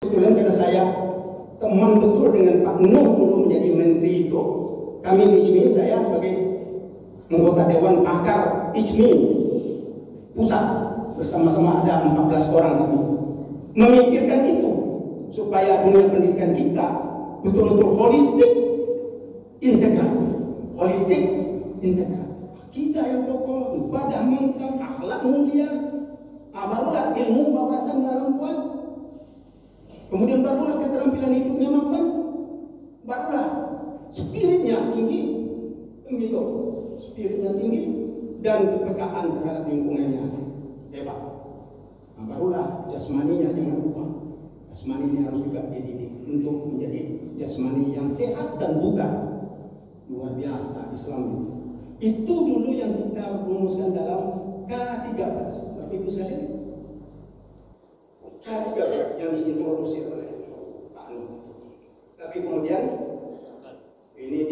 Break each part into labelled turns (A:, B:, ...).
A: Kebetulan karena saya teman betul dengan Pak Nuh dulu menjadi menteri itu, kami ICMI, saya sebagai anggota Dewan Pakar ICMI pusat, bersama-sama ada 14 orang kami memikirkan itu supaya dunia pendidikan kita betul-betul holistik, integratif. Holistik, integratif. Akidah yang kokoh, ibadah mantap, akhlak mulia, barulah ilmu wawasan dalam puas, kemudian barulah keterampilan hidupnya mapan, barulah spiritnya tinggi, begitu, spiritnya tinggi dan kepekaan terhadap lingkungannya hebat. Nah, barulah jasmaninya jangan lupa, jasmaninya harus juga dididik untuk menjadi jasmani yang sehat dan bugar. Luar biasa Islam itu. Itu dulu yang kita rumuskan dalam K13. Bapak Ibu sekalian, K13 yang diintroduksi oleh Pak Nuh. Tapi kemudian ini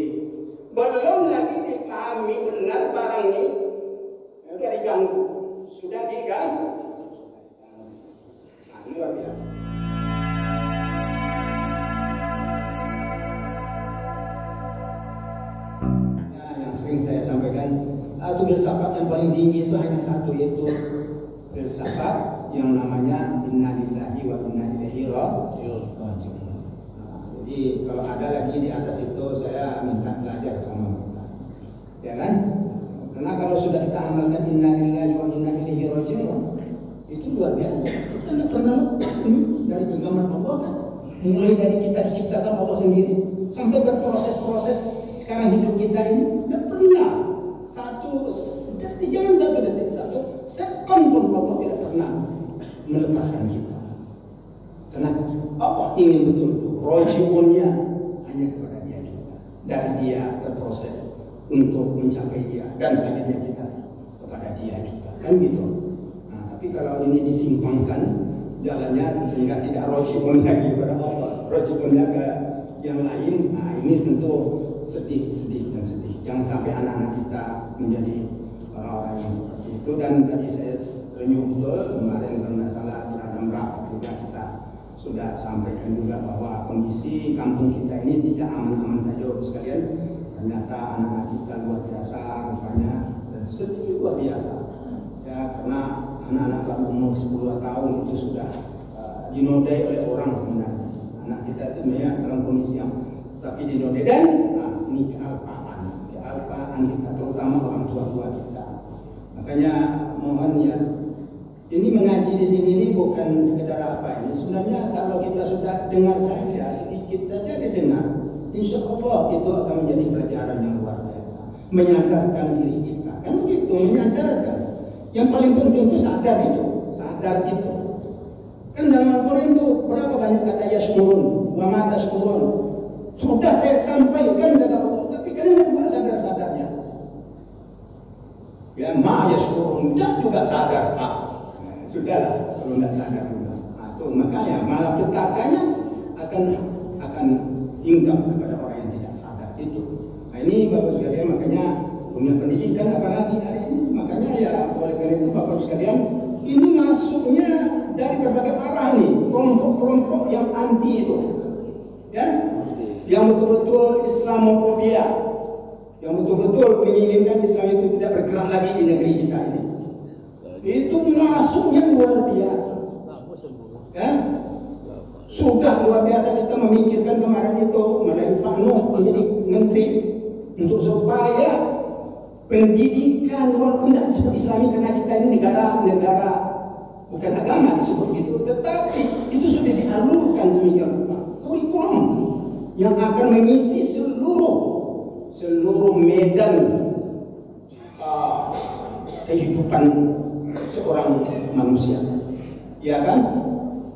A: belum lagi dipahami benar barang ini dari ganggu, sudah diganggu. Nah, luar biasa. Sering saya sampaikan, filsafat yang paling tinggi itu hanya satu, yaitu filsafat yang namanya inna lillahi wa inna ilaihi raji'un. Jadi kalau ada lagi di atas itu saya minta belajar sama mereka, ya kan? Karena kalau sudah kita amalkan inna lillahi wa inna ilaihi raji'un, itu luar biasa. Kita tidak pernah lepas ini dari genggaman Allah kan? Mulai dari kita diciptakan Allah sendiri sampai berproses-proses. Sekarang hidup kita ini tidak pernah satu detik, jangan satu detik, satu sekon pun Allah tidak pernah melepaskan kita. Karena Allah ingin betul-betul rojiunnya hanya kepada Dia juga. Dari Dia berproses untuk mencapai Dia dan akhirnya kita kepada Dia juga, kan gitu. Nah, tapi kalau ini disimpangkan jalannya sehingga tidak rojiun lagi kepada Allah, rojiunnya ke yang lain, nah ini tentu sedih dan sedih. Jangan sampai anak-anak kita menjadi orang-orang yang seperti itu. Dan tadi saya renyuh betul kemarin kalau tidak salah dalam rapat juga kita sudah sampaikan juga bahwa kondisi kampung kita ini tidak aman-aman saja sekalian. Ternyata anak-anak kita luar biasa rupanya, dan sedih luar biasa ya, karena anak-anak baru umur 10 tahun itu sudah dinodai oleh orang sebenarnya. Anak kita itu memang dalam kondisi yang tapi dinodai, dan ini kealpaan kita, terutama orang tua kita. Makanya mohon ya, ini mengaji di sini ini bukan sekedar apa ini. Sebenarnya kalau kita sudah dengar saja, sedikit saja didengar, insya Allah itu akan menjadi pelajaran yang luar biasa. Menyadarkan diri kita, kan begitu, menyadarkan. Yang paling penting itu sadar itu. Kan dalam Al-Quran itu berapa banyak kata yashkurun, wa ma tashkurun. Sudah saya sampaikan kata Allah, tapi kalian juga sadar-sadarnya. Ya ma yashkurun, tidak juga sadar. Sudahlah kalau tidak sadar juga. Tuh makanya malah petakannya akan hinggap kepada orang yang tidak sadar itu. Nah ini Bapak sekalian, makanya dunia pendidikan apalagi hari ini. Makanya ya oleh karena itu Bapak sekalian, ini masuknya dari berbagai arah nih, kelompok-kelompok yang anti itu, ya, yang betul-betul Islamofobia, yang betul-betul menginginkan Islam itu tidak bergerak lagi di negeri kita ini. Itu masuknya luar biasa, ya. Sudah luar biasa kita memikirkan kemarin itu melalui Pak Nuh menjadi menteri untuk supaya pendidikan walaupun tidak disebut Islami karena kita ini negara bukan agama disebut gitu, tetapi itu sudah dialurkan sedemikian rupa kurikulum yang akan mengisi seluruh medan kehidupan seorang manusia, ya kan?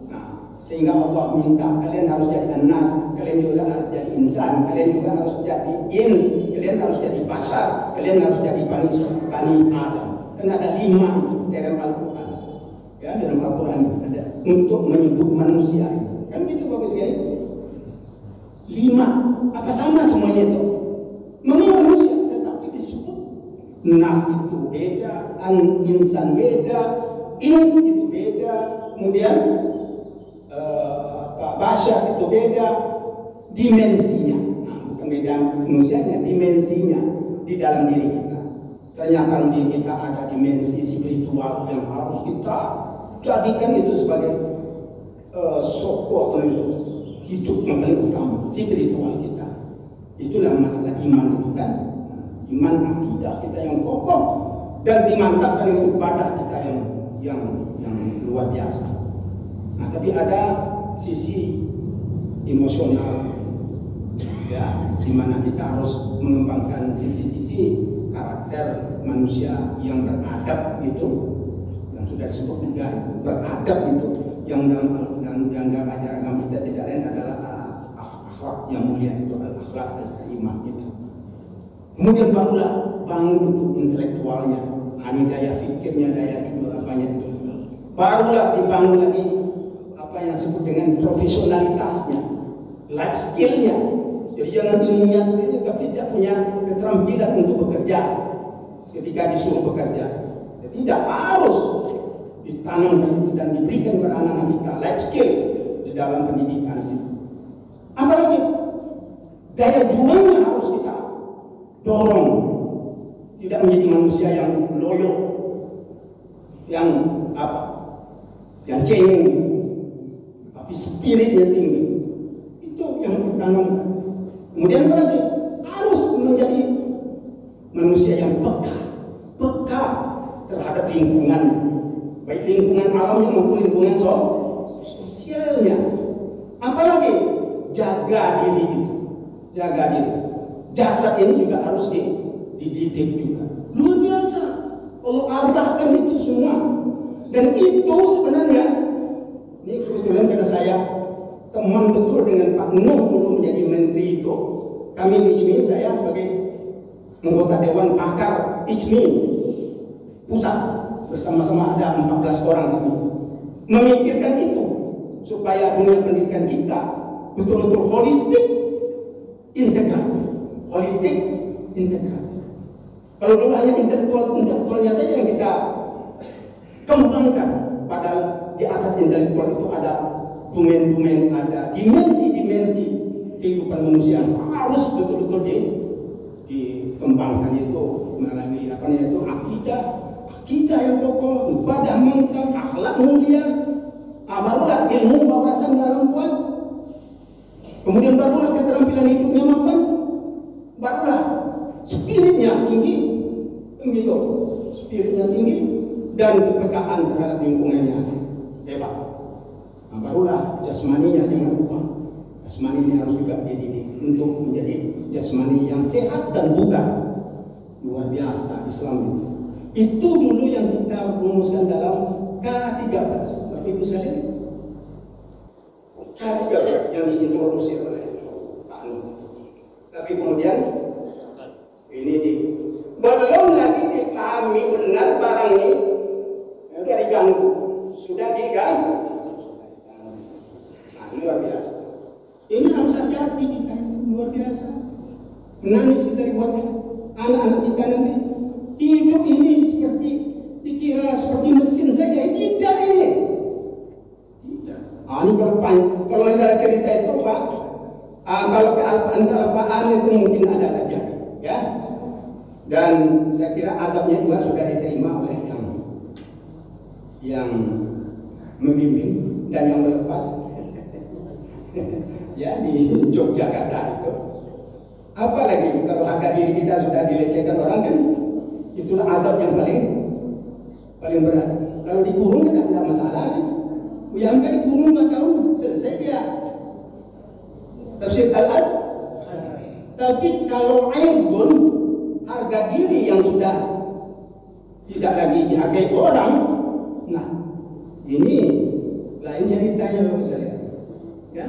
A: Nah, sehingga Allah minta kalian harus jadi anas, kalian juga harus jadi insan, kalian juga harus jadi ins, kalian harus jadi bashar, kalian harus jadi bani Adam. Karena ada 5 itu dalam Al-Quran. Ya, dalam Al-Quran ada untuk menyebut manusia ini. Kan gitu Bapak sekalian. 5, apa sama semuanya itu? Memang manusia, tetapi disebut nas itu beda, insan beda, ins itu beda, kemudian Basyar itu beda dimensinya, nah, bukan beda manusianya, dimensinya di dalam diri kita. Ternyata dalam diri kita ada dimensi spiritual yang harus kita jadikan itu sebagai sokong untuk hidup yang paling utama, spiritual kita. Itulah masalah iman itu kan. Iman akidah kita yang kokoh dan dimantapkan dengan ibadah kita yang luar biasa. Nah, tapi ada sisi emosional, ya, di mana kita harus mengembangkan sisi-sisi karakter manusia yang beradab itu, yang sudah disebut juga itu beradab itu, yang dalam ajaran agama kita tidak lain adalah akhlak yang mulia itu, al-akhlak al-karimah itu. Kemudian barulah bangun itu intelektualnya, daya fikirnya, daya juga apanya itu. Barulah dibangun lagi apa yang disebut dengan profesionalitasnya, life skillnya. Jadi jangan ingat tapi tidak punya keterampilan untuk bekerja ketika disuruh bekerja. Jadi tidak harus ditanamkan itu dan diberikan kepada anak-anak kita life skill di dalam pendidikan itu. Apalagi daya juangnya harus kita dorong, tidak menjadi manusia yang loyo, yang yang cengeng, tapi spiritnya tinggi. Itu yang ditanamkan. Kemudian apa lagi? Harus menjadi manusia yang peka terhadap lingkungannya, baik lingkungan alamnya maupun lingkungan sosialnya. Apalagi jaga diri itu, jaga diri. Jasad ini juga harus dididik juga. Luar biasa. Allah arahkan itu semua. Dan itu sebenarnya, ini kebetulan karena saya teman betul dengan Pak Nuh dulu menjadi menteri itu. Kami ICMI, saya sebagai anggota Dewan Pakar ICMI pusat, bersama-sama ada 14 orang kami memikirkan itu supaya dunia pendidikan kita betul-betul holistik, integratif. Holistik, integratif. Kalau dulu hanya intelektualnya saja yang kita kembangkan, padahal di atas intelektual itu ada domain-domain, ada dimensi-dimensi kehidupan manusia harus betul-betul dikembangkan itu melalui akidah yang kokoh, ibadah mantap, akhlak mulia, barulah ilmu wawasan dalam luas, kemudian barulah keterampilan hidupnya mapan, barulah spiritnya tinggi, begitu, spiritnya tinggi dan kepekaan terhadap lingkungannya hebat. Nah, barulah jasmaninya, jangan lupa jasmani ini harus juga dididik untuk menjadi jasmani yang sehat dan bugar. Luar biasa Islam itu. Itu dulu yang kita rumuskan dalam K13, Bapak Ibu sekalian. K13 yang diintroduksi oleh Pak Nuh. Tapi kemudian ini belum lagi kami benar barang ini sudah diganggu, sudah diganggu. Nah, luar biasa. Ini harus hati-hati kita, luar biasa. Menangis kita dibuatnya. Anak-anak kita nanti hidup ini seperti dikira seperti mesin saja. Tidak ini. Tidak. Ini kalau misalnya cerita itu Pak, kalau kealpaan itu mungkin ada terjadi, ya. Dan saya kira azabnya juga sudah diterima oleh yang membimbing dan yang melepas. Ya, di Yogyakarta itu. Apalagi kalau harga diri kita sudah dilecehkan orang kan, itulah azab yang paling berat. Kalau dikurung kan tidak masalah kan. Yang kan dikurung 4 tahun selesai dia. Tafsir Al-Azhar. Tapi kalau irdun, harga diri yang sudah tidak lagi dihargai orang, nah ini lain ceritanya Bapak saya. Ya,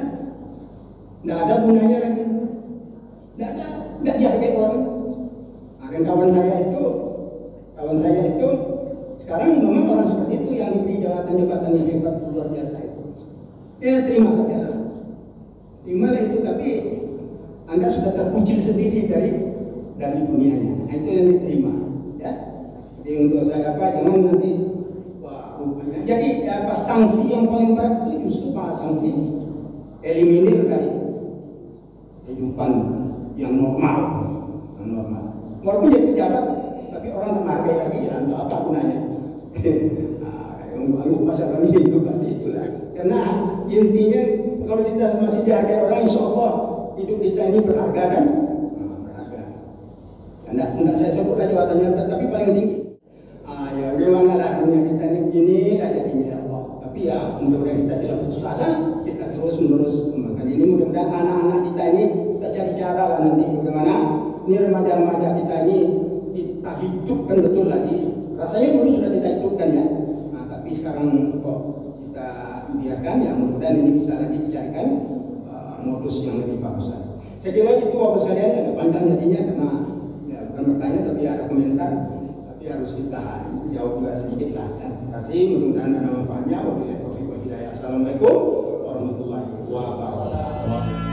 A: tidak ada gunanya lagi, tidak dihargai orang. Dan kawan saya itu sekarang memang orang seperti itu yang di jabatan-jabatan yang hebat luar biasa itu. Terima saja lah, terimalah itu. Tapi Anda sudah terkucil sendiri dari dunianya. Nah, itu yang diterima, ya. Jadi untuk saya jangan nanti rupanya. Jadi sanksi yang paling berat itu justru sanksi eliminir dari kehidupan yang normal, Walaupun jadi pejabat, tapi orang tak menghargai lagi ya, untuk apa gunanya? Yang pasal kami itu pasti itulah. Karena intinya kalau kita masih dihargai orang, insya Allah hidup kita ini berharga kan? Berharga. Tidak saya sebut lagi jawabannya, tapi paling tinggi. Ya bagaimana lah dunia kita ini begini, jadinya ya Allah. Tapi ya mudah-mudahan kita tidak putus asa, kita terus menerus kembangkan ini. Mudah-mudahan anak-anak kita ini kita cari cara lah nanti bagaimana ini remaja-remaja kita ini kita hidupkan betul lagi. Rasanya dulu sudah kita hidupkan ya. Nah, tapi sekarang kok kita biarkan ya, mudah-mudahan ini bisa lagi dicarikan modus yang lebih bagus lagi. Saya kira itu Bapak sekalian, agak panjang jadinya karena ya, bukan bertanya tapi ada komentar, tapi harus kita jawab juga sedikit lah. Terima kasih, mudah-mudahan ada manfaatnya. Wabillahi taufiq wal hidayah. Assalamualaikum warahmatullahi wabarakatuh.